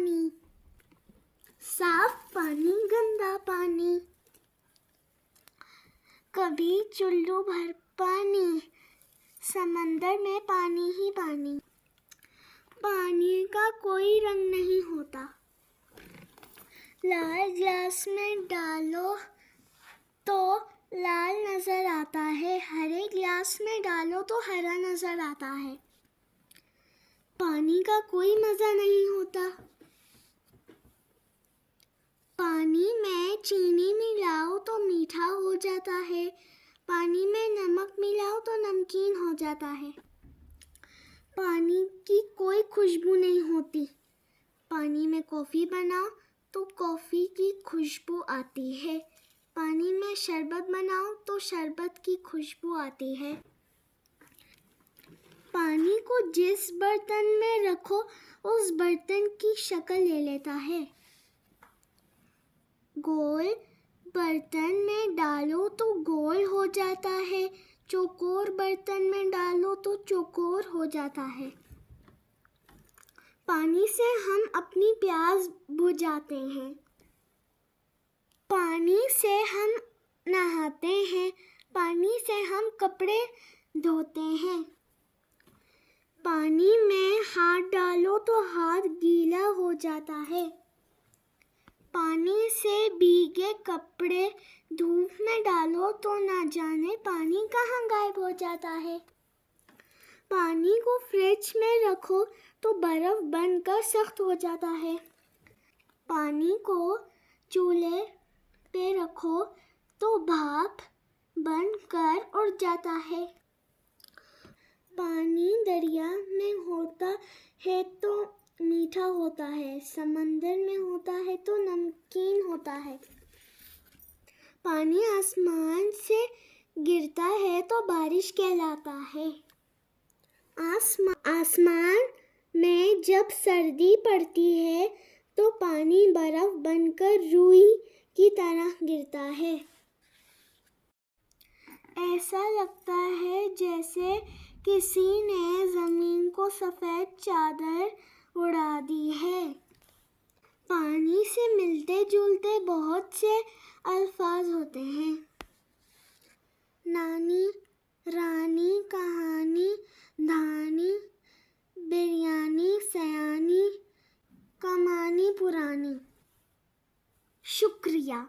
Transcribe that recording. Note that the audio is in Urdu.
پانی، صاف پانی گندا پانی، کبھی چلو بھر پانی، سمندر میں پانی ہی پانی، پانی کا کوئی رنگ نہیں ہوتا، لال گلاس میں ڈالو تو لال نظر آتا ہے، ہرے گلاس میں ڈالو تو ہرا نظر آتا ہے، پانی کا کوئی مزہ نہیں ہوتا، پانی میں چینی ملاؤ تو میٹھا ہو جاتا ہے، پانی میں نمک ملاؤ تو نمکین ہو جاتا ہے، پانی کی کوئی خوشبو نہیں ہوتی، پانی میں کافی بناؤ تو کافی کی خوشبو آتی ہے، پانی میں شربت بناؤ تو شربت کی خوشبو آتی ہے، پانی کو جس برتن میں رکھو اس برتن کی شکل لے لیتا ہے، گول برتن میں ڈالو تو گول ہو جاتا ہے، چوکور برتن میں ڈالو تو چوکور ہو جاتا ہے، پانی سے ہم اپنی پیاس بجھاتے ہیں، پانی سے ہم نہاتے ہیں، پانی سے ہم کپڑے دھوتے ہیں، پانی میں ہاتھ ڈالو تو ہاتھ گیلا ہو جاتا ہے، پانی سے بھیگے کپڑے دھوپ میں ڈالو تو نہ جانے پانی کہاں غائب ہو جاتا ہے، پانی کو فریج میں رکھو تو برف بن کر سخت ہو جاتا ہے، پانی کو چولہے پہ رکھو تو بھاپ بن کر اڑ جاتا ہے، پانی دریا میں ہوتا ہے تو میٹھا ہوتا ہے، سمندر میں ہوتا ہے تو نمکین ہوتا ہے، پانی آسمان سے گرتا ہے تو بارش کہلاتا ہے، آسمان میں جب سردی پڑتی ہے تو پانی برف بن کر روئی کی طرح گرتا ہے، ایسا لگتا ہے جیسے کسی نے زمین کو سفید چادر اڑا دی ہے، پانی سے ملتے جلتے بہت سے الفاظ ہوتے ہیں، نانی، رانی، کہانی، دھانی، بریانی، سیانی، کمانی، پرانی۔ شکریہ۔